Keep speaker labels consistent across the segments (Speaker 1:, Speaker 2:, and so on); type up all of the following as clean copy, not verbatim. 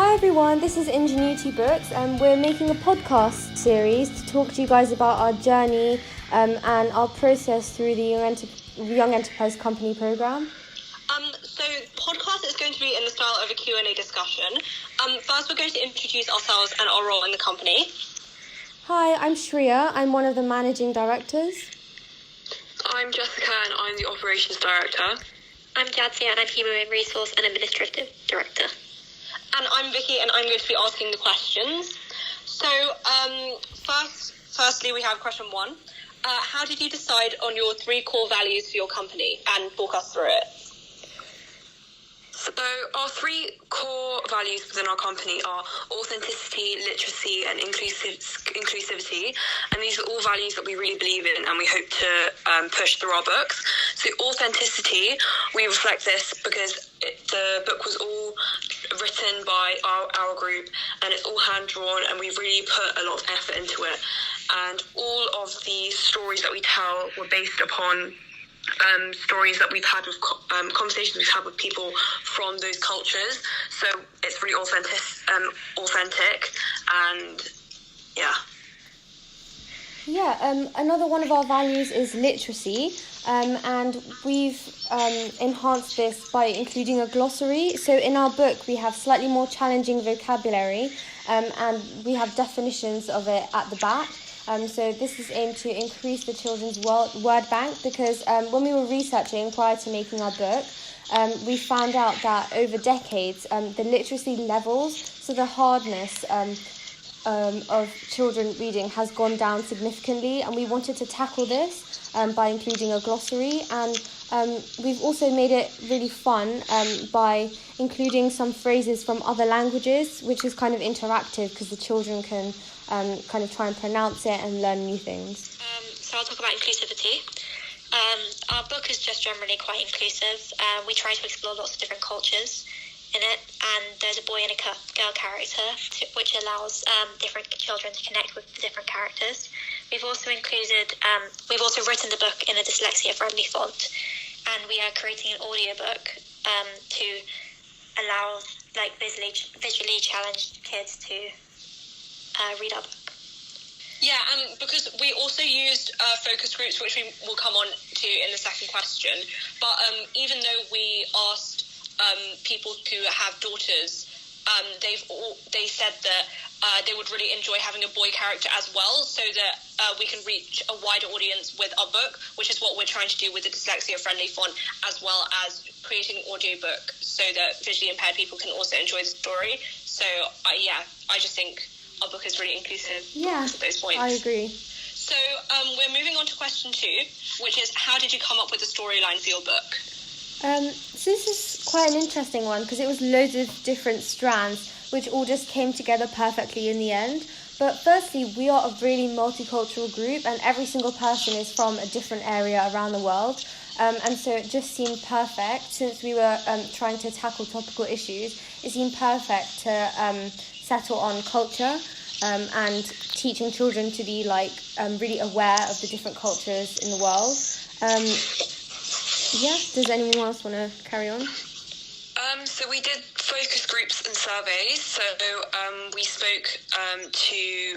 Speaker 1: Hi everyone, this is IngenuityBooks and we're making a podcast series to talk to you guys about our journey and our process through the Young Enterprise Company programme.
Speaker 2: So podcast is going to be in the style of a Q&A discussion. First we're going to introduce ourselves and our role in the company.
Speaker 1: Hi, I'm Shreya. I'm one of the managing directors.
Speaker 3: I'm Jessica and I'm the operations director.
Speaker 4: I'm Jadzia and I'm Human Resource and Administrative Director.
Speaker 2: And I'm Vicky and I'm going to be asking the questions. So firstly we have question 1. How did you decide on your 3 core values for your company and walk us through it?
Speaker 3: So our 3 core values within our company are authenticity, literacy and inclusivity. And these are all values that we really believe in and we hope to push through our books. So authenticity, we reflect this because the book was all written by our group and it's all hand-drawn and we've really put a lot of effort into it. And all of the stories that we tell were based upon stories that we've had with conversations we've had with people from those cultures, so it's really authentic and
Speaker 1: another one of our values is literacy, and we've enhanced this by including a glossary. So in our book we have slightly more challenging vocabulary and we have definitions of it at the back. So this is aimed to increase the children's word bank because when we were researching prior to making our book, we found out that over decades, the literacy levels, so the hardness of children reading has gone down significantly, and we wanted to tackle this by including a glossary. And we've also made it really fun by including some phrases from other languages, which is kind of interactive because the children can kind of try and pronounce it and learn new things.
Speaker 4: So I'll talk about inclusivity. Our book is just generally quite inclusive. We try to explore lots of different cultures in it, and there's a boy and a girl character, which allows different children to connect with the different characters. We've also written the book in a dyslexia-friendly font, and we are creating an audiobook to allow visually challenged kids to read our book.
Speaker 2: Yeah, because we also used focus groups, which we will come on to in the second question. But even though we asked people who have daughters, they said that they would really enjoy having a boy character as well, so that we can reach a wider audience with our book, which is what we're trying to do with the dyslexia-friendly font, as well as creating an audiobook so that visually impaired people can also enjoy the story. So I just think our book is really inclusive at those points.
Speaker 1: I agree.
Speaker 2: So we're moving on to question 2, which is how did you come up with the storyline for your book?
Speaker 1: So this is quite an interesting one because it was loads of different strands which all just came together perfectly in the end. But firstly, we are a really multicultural group and every single person is from a different area around the world. And so it just seemed perfect, since we were trying to tackle topical issues, it seemed perfect to settle on culture and teaching children to be really aware of the different cultures in the world. Does anyone else want to carry on?
Speaker 3: So we did focus groups and surveys. So we spoke to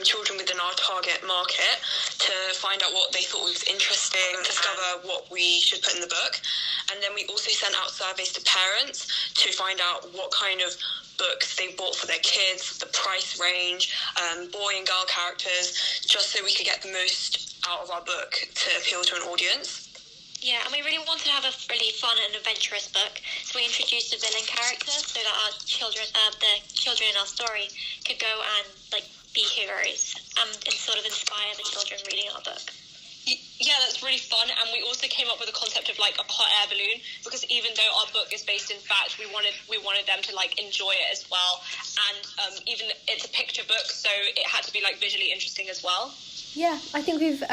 Speaker 3: children within our target market to find out what they thought was interesting, discover what we should put in the book. And then we also sent out surveys to parents to find out what kind of books they bought for their kids, the price range, boy and girl characters, just so we could get the most out of our book to appeal to an audience.
Speaker 4: Yeah, and we really wanted to have a really fun and adventurous book, so we introduced a villain character so that our children, the children in our story, could go and be heroes and sort of inspire the children reading our book.
Speaker 2: Yeah, that's really fun, and we also came up with a concept of a hot air balloon, because even though our book is based in fact, we wanted them to enjoy it as well, and even it's a picture book, so it had to be visually interesting as well.
Speaker 1: Yeah, I think we've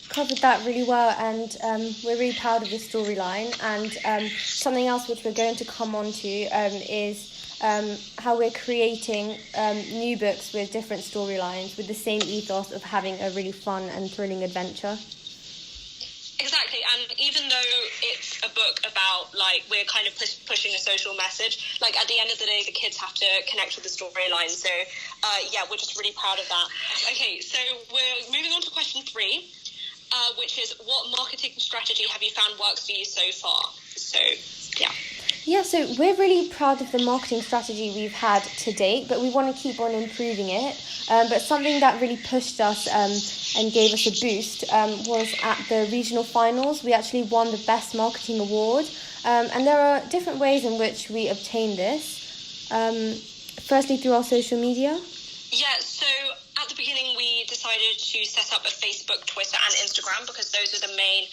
Speaker 1: covered that really well, and we're really proud of the storyline. And something else which we're going to come on to is how we're creating new books with different storylines with the same ethos of having a really fun and thrilling adventure.
Speaker 2: Exactly, and even though it's a book about, like, we're kind of pushing a social message. Like, at the end of the day, the kids have to connect with the storyline. So, we're just really proud of that. Okay, so we're moving on to question 3, which is, what marketing strategy have you found works for you so far? So, yeah.
Speaker 1: Yeah, so we're really proud of the marketing strategy we've had to date, but we want to keep on improving it. But something that really pushed us and gave us a boost was at the regional finals. We actually won the Best Marketing Award. And there are different ways in which we obtain this. Firstly, through our social media.
Speaker 2: Yeah, so at the beginning we decided to set up a Facebook, Twitter and Instagram because those are the main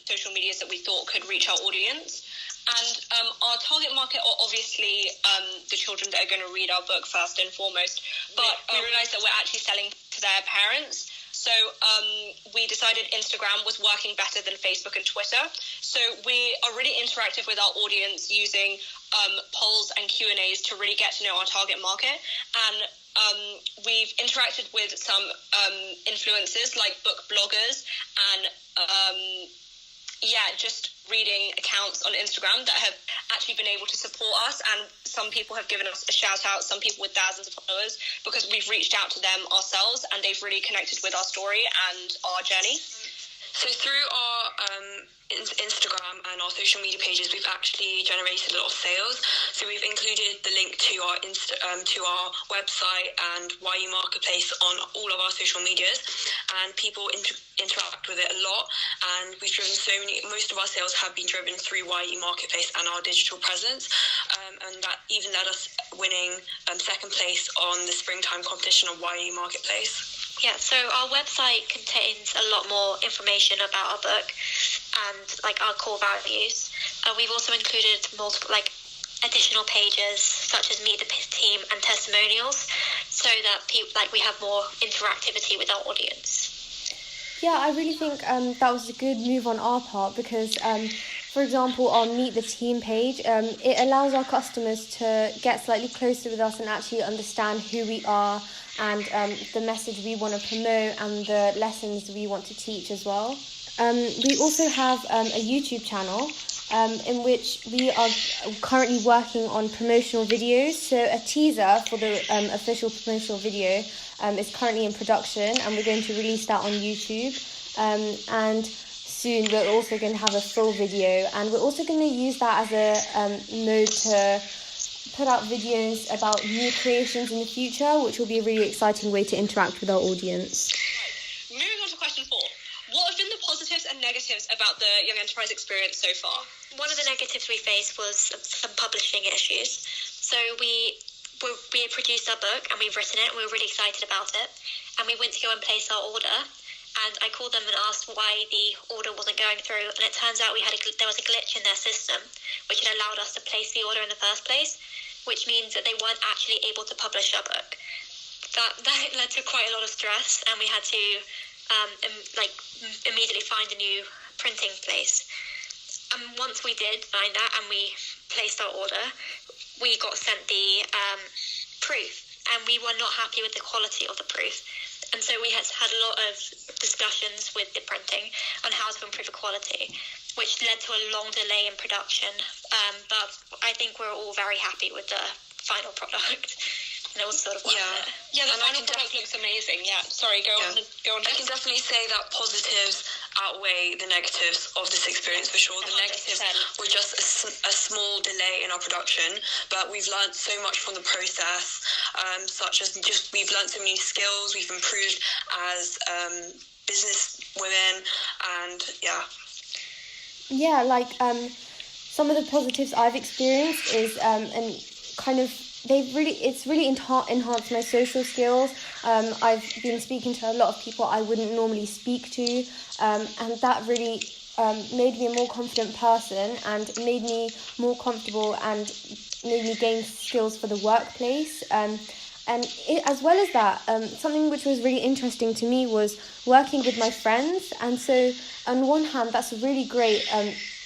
Speaker 2: social medias that we thought could reach our audience. And our target market are obviously the children that are going to read our book first and foremost. But we realised that we're actually selling to their parents. So we decided Instagram was working better than Facebook and Twitter. So we are really interactive with our audience using polls and Q&As to really get to know our target market. And we've interacted with some influencers like book bloggers and just reading accounts on Instagram that have actually been able to support us, and some people have given us a shout out, some people with thousands of followers, because we've reached out to them ourselves and they've really connected with our story and our journey.
Speaker 3: So through our Instagram and our social media pages, we've actually generated a lot of sales. So we've included the link to our to our website and YE Marketplace on all of our social medias, and people interact with it a lot. And we've driven most of our sales have been driven through YE Marketplace and our digital presence, and that even led us winning second place on the springtime competition on YE Marketplace.
Speaker 4: Yeah, so our website contains a lot more information about our book and like our core values. We've also included multiple additional pages such as Meet the Team and testimonials, so that we have more interactivity with our audience.
Speaker 1: Yeah, I really think that was a good move on our part because, for example, our Meet the Team page, it allows our customers to get slightly closer with us and actually understand who we are and the message we want to promote and the lessons we want to teach as well. We also have a YouTube channel in which we are currently working on promotional videos. So a teaser for the official promotional video is currently in production, and we're going to release that on YouTube. And soon we're also going to have a full video, and we're also going to use that as a mode to put out videos about new creations in the future, which will be a really exciting way to interact with our audience.
Speaker 2: Moving on to question 4. What have been the positives and negatives about the Young Enterprise experience so far?
Speaker 4: One of the negatives we faced was some publishing issues. So we had produced our book and we've written it and we were really excited about it. And we went to go and place our order. And I called them and asked why the order wasn't going through. And it turns out there was a glitch in their system, which had allowed us to place the order in the first place, which means that they weren't actually able to publish our book. That led to quite a lot of stress, and we had to immediately find a new printing place. And once we did find that and we placed our order, we got sent the proof, and we were not happy with the quality of the proof. And so we had a lot of discussions with the printing on how to improve the quality, which led to a long delay in production. But I think we're all very happy with the final product. And it was sort of worth it.
Speaker 2: Yeah, the final product looks amazing. Yeah, sorry, go on.
Speaker 3: I can definitely say that positives outweigh the negatives of this experience for sure. The 100%. Negatives were just a small delay in our production, but we've learned so much from the process, such as we've learned so many skills, we've improved as business women, and
Speaker 1: some of the positives I've experienced is it's really enhanced my social skills. I've been speaking to a lot of people I wouldn't normally speak to, and that really made me a more confident person and made me more comfortable and made me gain skills for the workplace. As well as that, something which was really interesting to me was working with my friends. And so on one hand, that's a really great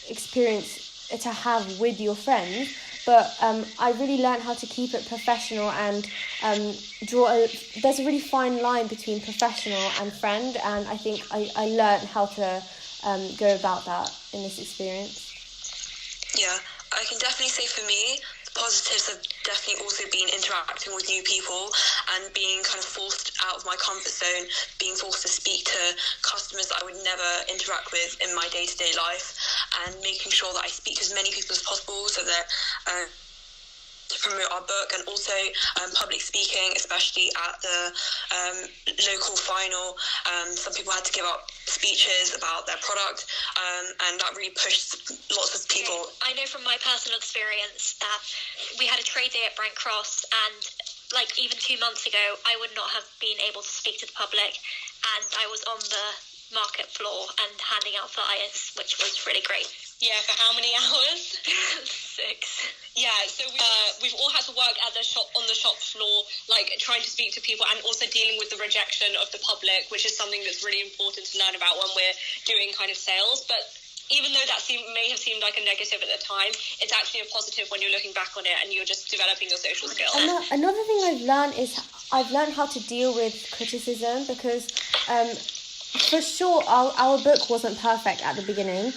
Speaker 1: experience to have with your friends. But I really learned how to keep it professional and there's a really fine line between professional and friend. And I think I learned how to go about that in this experience?
Speaker 3: Yeah, I can definitely say for me, the positives have definitely also been interacting with new people and being kind of forced out of my comfort zone, being forced to speak to customers that I would never interact with in my day-to-day life, and making sure that I speak to as many people as possible so that to promote our book, and also public speaking, especially at the local final. Some people had to give up speeches about their product, and that really pushed lots of people.
Speaker 4: I know from my personal experience that we had a trade day at Brent Cross, and like even 2 months ago, I would not have been able to speak to the public, and I was on the market floor and handing out flyers, which was really great.
Speaker 2: Yeah, for how many hours?
Speaker 4: 6.
Speaker 2: Yeah, so we've all had to work at the shop, on the shop floor, like trying to speak to people and also dealing with the rejection of the public, which is something that's really important to learn about when we're doing kind of sales. But even though that may have seemed like a negative at the time, it's actually a positive when you're looking back on it and you're just developing your social skills.
Speaker 1: Another thing I've learned is I've learned how to deal with criticism, because for sure our book wasn't perfect at the beginning.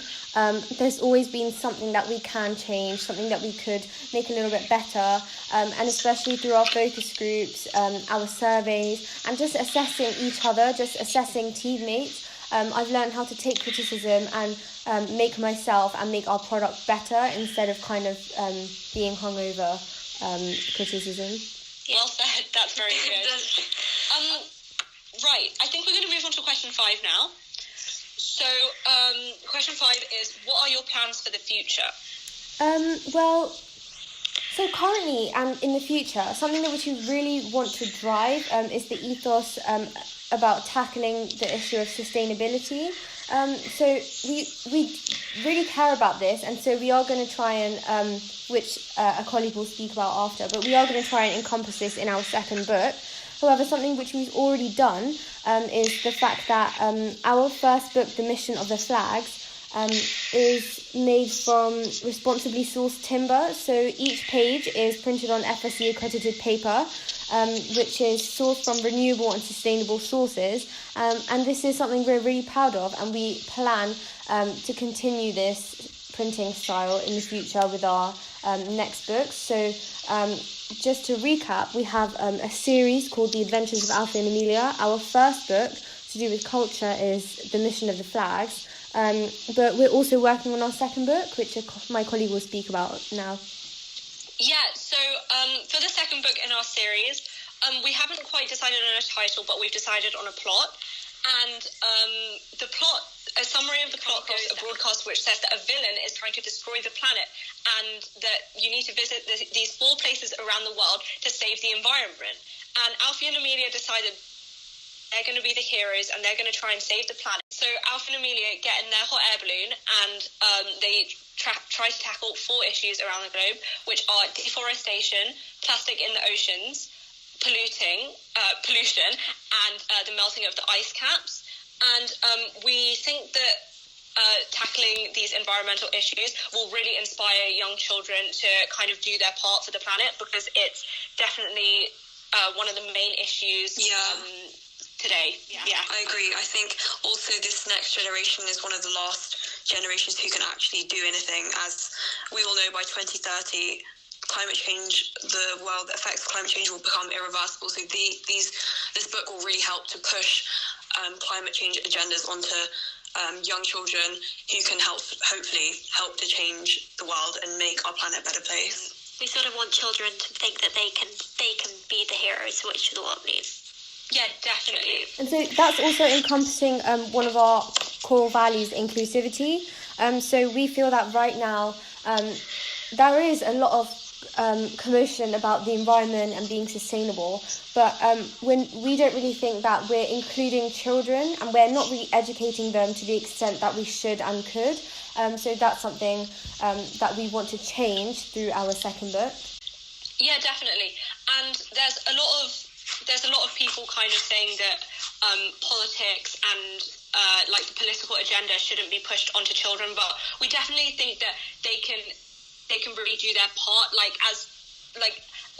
Speaker 1: There's always been something that we can change, something that we could make a little bit better, and especially through our focus groups, our surveys, and just assessing each other, just assessing teammates. I've learned how to take criticism and make myself and make our product better instead of kind of being hung over criticism.
Speaker 2: Well said, that's very good. Right, I think we're going to move on to question 5 now. So, question 5 is, what are your plans for the future?
Speaker 1: So currently and in the future, something that which we really want to drive is the ethos about tackling the issue of sustainability. So we really care about this, and so we are going to try and, which a colleague will speak about after, but we are going to try and encompass this in our second book. However, something which we've already done is the fact that our first book, The Mission of the Flags, is made from responsibly sourced timber. So each page is printed on FSC accredited paper, which is sourced from renewable and sustainable sources. And this is something we're really proud of, and we plan to continue this printing style in the future with our next books. So just to recap, we have a series called The Adventures of Alfie and Amelia. Our first book to do with culture is The Mission of the Flags. But we're also working on our second book, which my colleague will speak about now.
Speaker 2: Yeah, so for the second book in our series, we haven't quite decided on a title, but we've decided on a plot. And the plot, a summary of the plot goes a broadcast which says that a villain is trying to destroy the planet, and that you need to visit these 4 places around the world to save the environment. And Alfie and Amelia decided they're going to be the heroes and they're going to try and save the planet. So Alfie and Amelia get in their hot air balloon and they try to tackle 4 issues around the globe, which are deforestation, plastic in the oceans, pollution, and the melting of the ice caps. And we think that tackling these environmental issues will really inspire young children to kind of do their part for the planet, because it's definitely one of the main issues today. Yeah,
Speaker 3: I agree. I think also this next generation is one of the last generations who can actually do anything. As we all know, by 2030, climate change, the world that affects climate change will become irreversible. So this book will really help to push climate change agendas onto young children who can hopefully help to change the world and make our planet a better place.
Speaker 4: We sort of want children to think that they can be the heroes, which the world needs.
Speaker 2: Yeah, definitely.
Speaker 1: And so that's also encompassing one of our core values, inclusivity. So we feel that right now there is a lot of commotion about the environment and being sustainable, but when we don't really think that we're including children, and we're not really educating them to the extent that we should and could. So that's something that we want to change through our second book.
Speaker 2: Yeah, definitely. And there's a lot of people kind of saying that politics and like the political agenda shouldn't be pushed onto children, but we definitely think that they can really do their part, like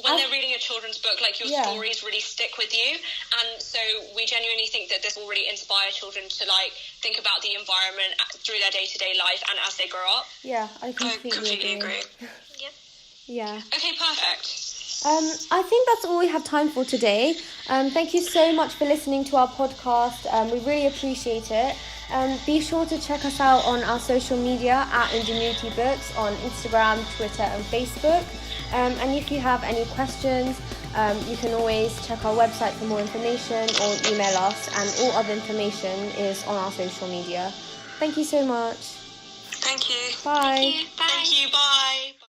Speaker 2: when they're reading a children's book, like your stories really stick with you, and so we genuinely think that this will really inspire children to like think about the environment through their day-to-day life and as they grow up.
Speaker 1: Yeah, I completely agree. Yeah.
Speaker 2: Okay, perfect.
Speaker 1: I think that's all we have time for today. Thank you so much for listening to our podcast. We really appreciate it. Be sure to check us out on our social media at IngenuityBooks on Instagram, Twitter and Facebook. And if you have any questions, you can always check our website for more information or email us, and all other information is on our social media. Thank you so much.
Speaker 3: Thank you.
Speaker 1: Bye.
Speaker 4: Thank you. Bye.
Speaker 2: Thank you, bye.